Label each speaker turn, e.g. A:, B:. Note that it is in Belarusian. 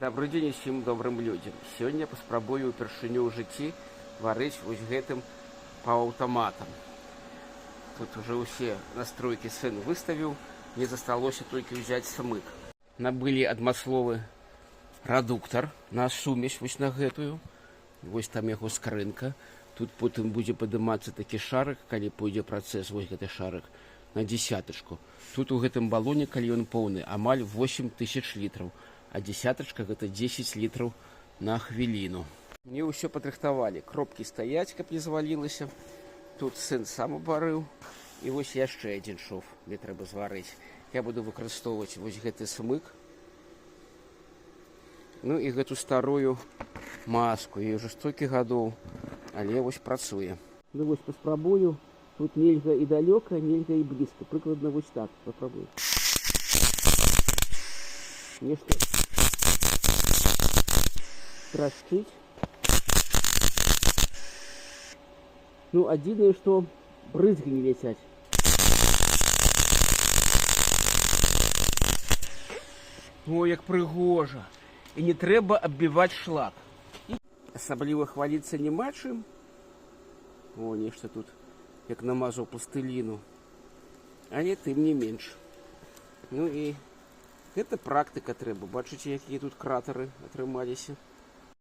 A: Добрый дзень усім добрым людзям. Сёння паспрабую ўпершыню ў жыцці варыць вось гэтым паўаўтаматам. Тут уже ўсе настройкі сын выставіў, мне засталося толькі ўзяць смык. Набылі адмысловы рэдуктар на сумесь вось на гэтую. Вось там яго скрынка. Тут потым будзе падымацца такі шарык, калі пойдзе працэс, вось гэты шарык, на дзесятачку. Тут у гэтым балоне, калі ён поўны, амаль 8000 літраў. А дзесятачка гэта 10 літраў на хвіліну. Мне ўсё падрыхтавалі. Кропкі стаяць, каб не звалілася. Тут сын сам абарыў. І вось яшчэ адзін шов мне трэба зварыць. Я буду выкарыстоўваць вось гэты смык. Ну і гэту старую маску. Ёй уже столькі гадоў, але вось працуе. Ну вось паспрабую. Тут нельга і далёка, нельга і блізка. Прыкладна вось так папрабую. Нешта трашчыць. Ну, адзінае, што брызгі не ляцяць. О, як прыгожа. І не трэба аббіваць шлак. Асабліва хваліцца няма чым. О, нешта тут, як намазаў пластыліну. Але тым не менш. Ну і гэта практыка трэба. Бачыце, якія тут кратары атрымаліся.